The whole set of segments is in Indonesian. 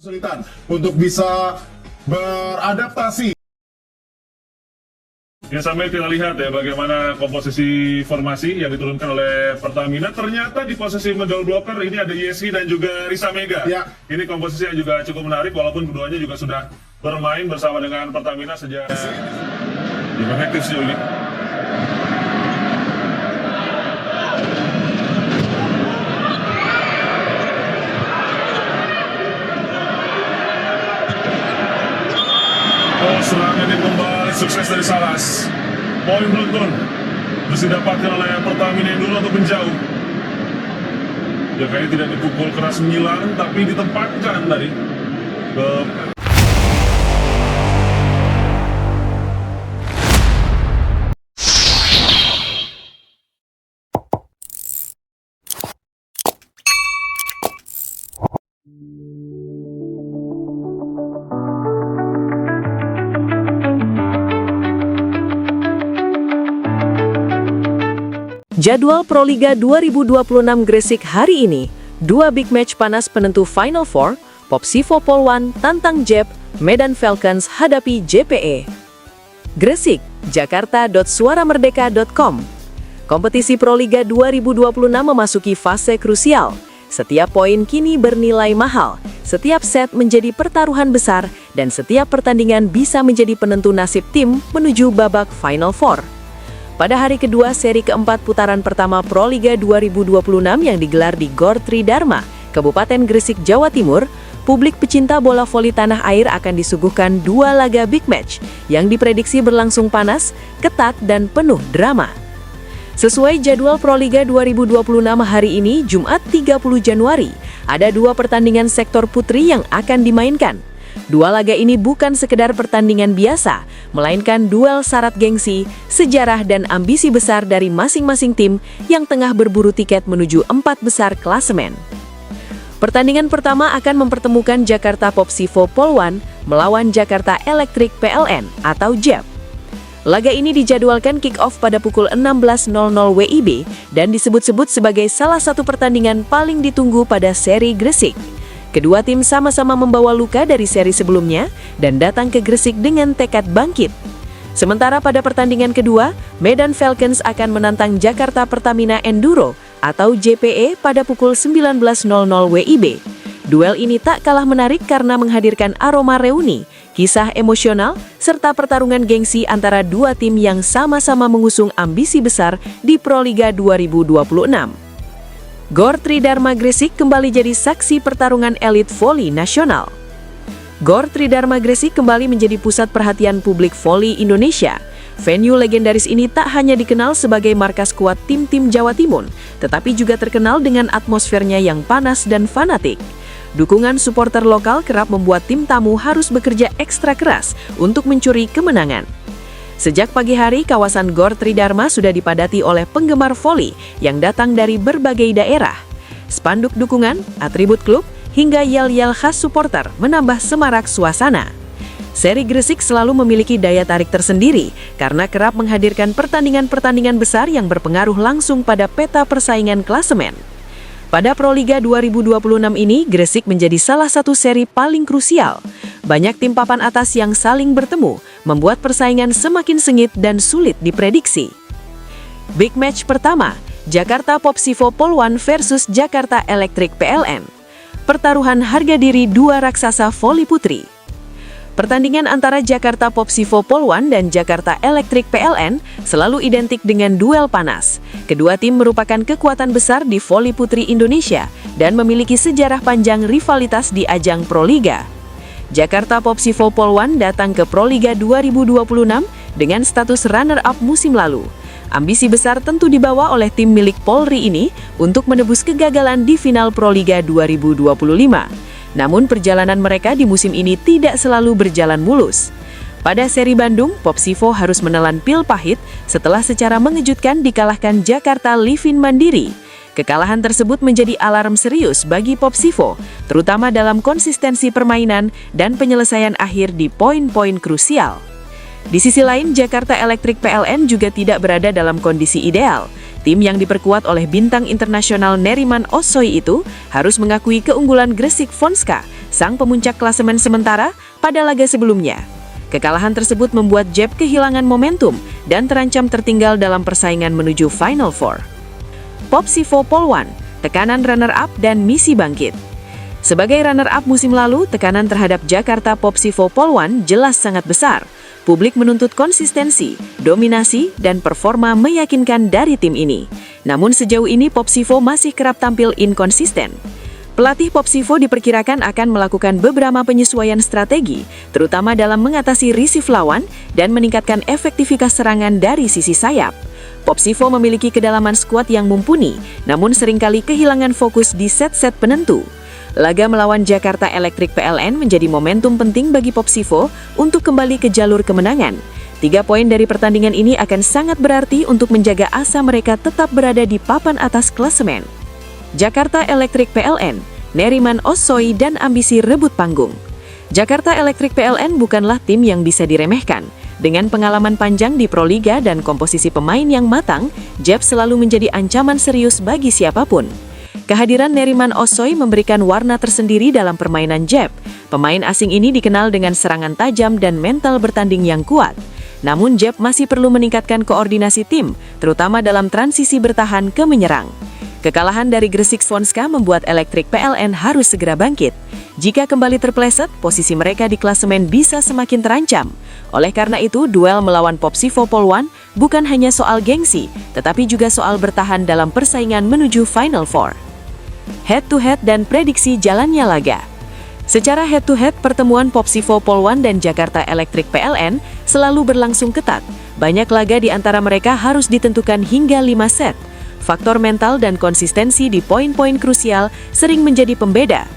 kesulitan untuk bisa beradaptasi. Ya, sampai kita lihat ya bagaimana komposisi formasi yang diturunkan oleh Pertamina. Ternyata di posisi middle blocker ini ada Yesi dan juga Risa Mega. Ya. Ini komposisi yang juga cukup menarik walaupun keduanya juga sudah bermain bersama dengan Pertamina sejak efektif sejauh ini. Serangan yang kembali sukses dari Salas. Poin beruntun terus didapatkan oleh Pertamina yang dulu untuk menjauh. Ya, kayaknya tidak dipukul keras Milan, tapi ditempatkan tadi ke Jadwal Proliga 2026 Gresik hari ini, dua big match panas penentu Final Four, Popsivo Polwan tantang JEP, Medan Falcons hadapi JPE. Gresik, jakarta.suaramerdeka.com. Kompetisi Proliga 2026 memasuki fase krusial. Setiap poin kini bernilai mahal, setiap set menjadi pertaruhan besar, dan setiap pertandingan bisa menjadi penentu nasib tim menuju babak Final Four. Pada hari kedua seri keempat putaran pertama Proliga 2026 yang digelar di Gor Tridharma, Kabupaten Gresik, Jawa Timur, publik pecinta bola voli tanah air akan disuguhkan dua laga big match yang diprediksi berlangsung panas, ketat, dan penuh drama. Sesuai jadwal Proliga 2026 hari ini, Jumat 30 Januari, ada dua pertandingan sektor putri yang akan dimainkan. Dua laga ini bukan sekedar pertandingan biasa, melainkan duel syarat gengsi, sejarah, dan ambisi besar dari masing-masing tim yang tengah berburu tiket menuju empat besar klasemen. Pertandingan pertama akan mempertemukan Jakarta Popsivo Polwan melawan Jakarta Electric PLN atau JEP. Laga ini dijadwalkan kick-off pada pukul 16.00 WIB dan disebut-sebut sebagai salah satu pertandingan paling ditunggu pada seri Gresik. Kedua tim sama-sama membawa luka dari seri sebelumnya dan datang ke Gresik dengan tekad bangkit. Sementara pada pertandingan kedua, Medan Falcons akan menantang Jakarta Pertamina Enduro atau JPE pada pukul 19.00 WIB. Duel ini tak kalah menarik karena menghadirkan aroma reuni, kisah emosional, serta pertarungan gengsi antara dua tim yang sama-sama mengusung ambisi besar di Proliga 2026. Gor Tridharma Gresik kembali jadi saksi pertarungan elit voli nasional. Gor Tridharma Gresik kembali menjadi pusat perhatian publik voli Indonesia. Venue legendaris ini tak hanya dikenal sebagai markas kuat tim-tim Jawa Timur, tetapi juga terkenal dengan atmosfernya yang panas dan fanatik. Dukungan supporter lokal kerap membuat tim tamu harus bekerja ekstra keras untuk mencuri kemenangan. Sejak pagi hari, kawasan Gor Tridharma sudah dipadati oleh penggemar voli yang datang dari berbagai daerah. Spanduk dukungan, atribut klub, hingga yel-yel khas supporter menambah semarak suasana. Seri Gresik selalu memiliki daya tarik tersendiri karena kerap menghadirkan pertandingan-pertandingan besar yang berpengaruh langsung pada peta persaingan klasemen. Pada Proliga 2026 ini, Gresik menjadi salah satu seri paling krusial. Banyak tim papan atas yang saling bertemu, membuat persaingan semakin sengit dan sulit diprediksi. Big match pertama, Jakarta Popsivo Polwan versus Jakarta Electric PLN. Pertaruhan harga diri dua raksasa voli putri. Pertandingan antara Jakarta Popsivo Polwan dan Jakarta Electric PLN selalu identik dengan duel panas. Kedua tim merupakan kekuatan besar di voli putri Indonesia dan memiliki sejarah panjang rivalitas di ajang Proliga. Jakarta Popsivo Polwan datang ke Proliga 2026 dengan status runner-up musim lalu. Ambisi besar tentu dibawa oleh tim milik Polri ini untuk menebus kegagalan di final Proliga 2025. Namun perjalanan mereka di musim ini tidak selalu berjalan mulus. Pada seri Bandung, Popsivo harus menelan pil pahit setelah secara mengejutkan dikalahkan Jakarta Livin Mandiri. Kekalahan tersebut menjadi alarm serius bagi Popsivo, terutama dalam konsistensi permainan dan penyelesaian akhir di poin-poin krusial. Di sisi lain, Jakarta Electric PLN juga tidak berada dalam kondisi ideal. Tim yang diperkuat oleh bintang internasional Neriman Osoy itu harus mengakui keunggulan Gresik Fonska sang pemuncak klasemen sementara pada laga sebelumnya. Kekalahan tersebut membuat Jeb kehilangan momentum dan terancam tertinggal dalam persaingan menuju Final Four. POPSIFO Polwan, tekanan runner-up dan misi bangkit. Sebagai runner-up musim lalu, tekanan terhadap Jakarta POPSIFO Polwan jelas sangat besar. Publik menuntut konsistensi, dominasi, dan performa meyakinkan dari tim ini. Namun sejauh ini POPSIFO masih kerap tampil inkonsisten. Pelatih POPSIFO diperkirakan akan melakukan beberapa penyesuaian strategi, terutama dalam mengatasi receive lawan dan meningkatkan efektivitas serangan dari sisi sayap. POPSIFO memiliki kedalaman skuad yang mumpuni, namun seringkali kehilangan fokus di set-set penentu. Laga melawan Jakarta Electric PLN menjadi momentum penting bagi POPSIFO untuk kembali ke jalur kemenangan. 3 poin dari pertandingan ini akan sangat berarti untuk menjaga asa mereka tetap berada di papan atas klasemen. Jakarta Electric PLN, Neriman Ossoy dan ambisi rebut panggung. Jakarta Electric PLN bukanlah tim yang bisa diremehkan. Dengan pengalaman panjang di Proliga dan komposisi pemain yang matang, Jeb selalu menjadi ancaman serius bagi siapapun. Kehadiran Neriman Ossoy memberikan warna tersendiri dalam permainan Jeb. Pemain asing ini dikenal dengan serangan tajam dan mental bertanding yang kuat. Namun Jeb masih perlu meningkatkan koordinasi tim, terutama dalam transisi bertahan ke menyerang. Kekalahan dari Gresik Svonska membuat Electric PLN harus segera bangkit. Jika kembali terpleset, posisi mereka di klasemen bisa semakin terancam. Oleh karena itu, duel melawan POPSIFO Polwan bukan hanya soal gengsi, tetapi juga soal bertahan dalam persaingan menuju Final Four. Head-to-head dan prediksi jalannya laga. Secara head-to-head, pertemuan POPSIFO Polwan dan Jakarta Electric PLN selalu berlangsung ketat. Banyak laga di antara mereka harus ditentukan hingga 5 set. Faktor mental dan konsistensi di poin-poin krusial sering menjadi pembeda.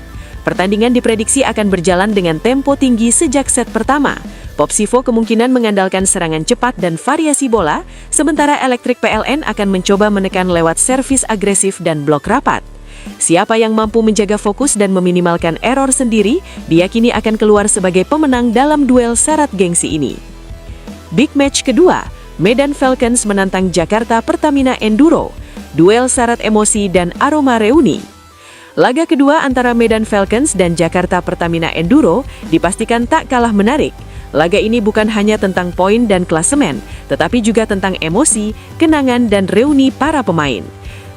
Pertandingan diprediksi akan berjalan dengan tempo tinggi sejak set pertama. POPSIFO kemungkinan mengandalkan serangan cepat dan variasi bola, sementara Electric PLN akan mencoba menekan lewat servis agresif dan blok rapat. Siapa yang mampu menjaga fokus dan meminimalkan error sendiri, diyakini akan keluar sebagai pemenang dalam duel syarat gengsi ini. Big match kedua, Medan Falcons menantang Jakarta Pertamina Enduro. Duel syarat emosi dan aroma reuni. Laga kedua antara Medan Falcons dan Jakarta Pertamina Enduro dipastikan tak kalah menarik. Laga ini bukan hanya tentang poin dan klasemen, tetapi juga tentang emosi, kenangan, dan reuni para pemain.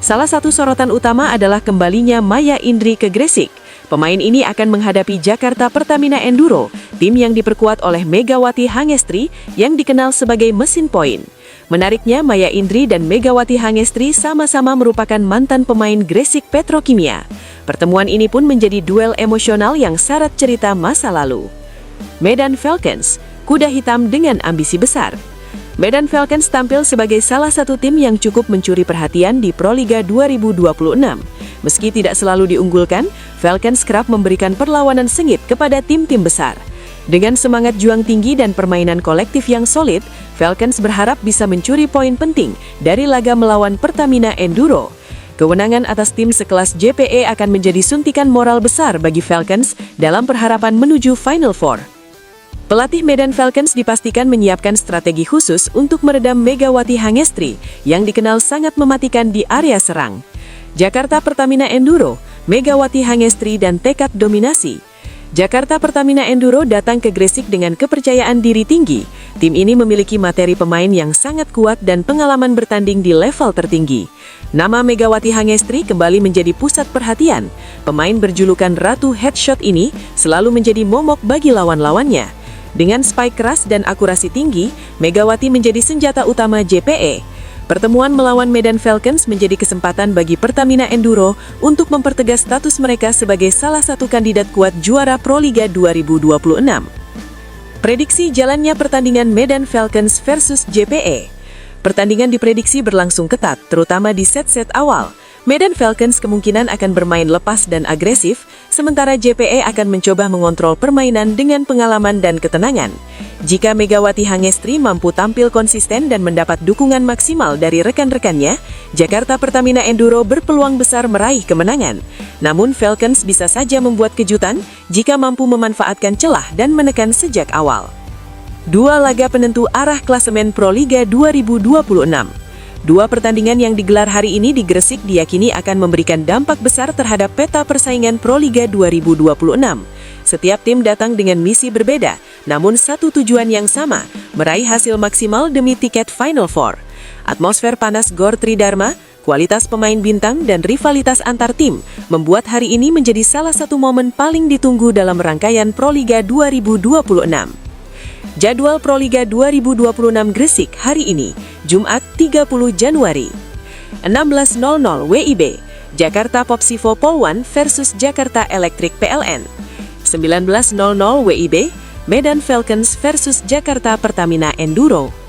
Salah satu sorotan utama adalah kembalinya Maya Indri ke Gresik. Pemain ini akan menghadapi Jakarta Pertamina Enduro, tim yang diperkuat oleh Megawati Hangestri yang dikenal sebagai mesin poin. Menariknya, Maya Indri dan Megawati Hangestri sama-sama merupakan mantan pemain Gresik Petrokimia. Pertemuan ini pun menjadi duel emosional yang syarat cerita masa lalu. Medan Falcons, kuda hitam dengan ambisi besar. Medan Falcons tampil sebagai salah satu tim yang cukup mencuri perhatian di Proliga 2026. Meski tidak selalu diunggulkan, Falcons kerap memberikan perlawanan sengit kepada tim-tim besar. Dengan semangat juang tinggi dan permainan kolektif yang solid, Falcons berharap bisa mencuri poin penting dari laga melawan Pertamina Enduro. Kewenangan atas tim sekelas JPE akan menjadi suntikan moral besar bagi Falcons dalam perharapan menuju Final Four. Pelatih Medan Falcons dipastikan menyiapkan strategi khusus untuk meredam Megawati Hangestri yang dikenal sangat mematikan di area serang. Jakarta Pertamina Enduro, Megawati Hangestri dan tekad dominasi. Jakarta Pertamina Enduro datang ke Gresik dengan kepercayaan diri tinggi. Tim ini memiliki materi pemain yang sangat kuat dan pengalaman bertanding di level tertinggi. Nama Megawati Hangestri kembali menjadi pusat perhatian. Pemain berjulukan Ratu Headshot ini selalu menjadi momok bagi lawan-lawannya. Dengan spike keras dan akurasi tinggi, Megawati menjadi senjata utama JPE. Pertemuan melawan Medan Falcons menjadi kesempatan bagi Pertamina Enduro untuk mempertegas status mereka sebagai salah satu kandidat kuat juara Proliga 2026. Prediksi jalannya pertandingan Medan Falcons versus JPE. Pertandingan diprediksi berlangsung ketat, terutama di set-set awal. Medan Falcons kemungkinan akan bermain lepas dan agresif, sementara JPE akan mencoba mengontrol permainan dengan pengalaman dan ketenangan. Jika Megawati Hangestri mampu tampil konsisten dan mendapat dukungan maksimal dari rekan-rekannya, Jakarta Pertamina Enduro berpeluang besar meraih kemenangan. Namun Falcons bisa saja membuat kejutan jika mampu memanfaatkan celah dan menekan sejak awal. Dua laga penentu arah klasemen Proliga 2026. Dua pertandingan yang digelar hari ini di Gresik diyakini akan memberikan dampak besar terhadap peta persaingan Proliga 2026. Setiap tim datang dengan misi berbeda, namun satu tujuan yang sama, meraih hasil maksimal demi tiket Final Four. Atmosfer panas Gor Tridharma, kualitas pemain bintang, dan rivalitas antar tim membuat hari ini menjadi salah satu momen paling ditunggu dalam rangkaian Proliga 2026. Jadwal Proliga 2026 Gresik hari ini, Jumat 30 Januari. 16.00 WIB, Jakarta Popsivo Polwan versus Jakarta Electric PLN. 19.00 WIB, Medan Falcons versus Jakarta Pertamina Enduro.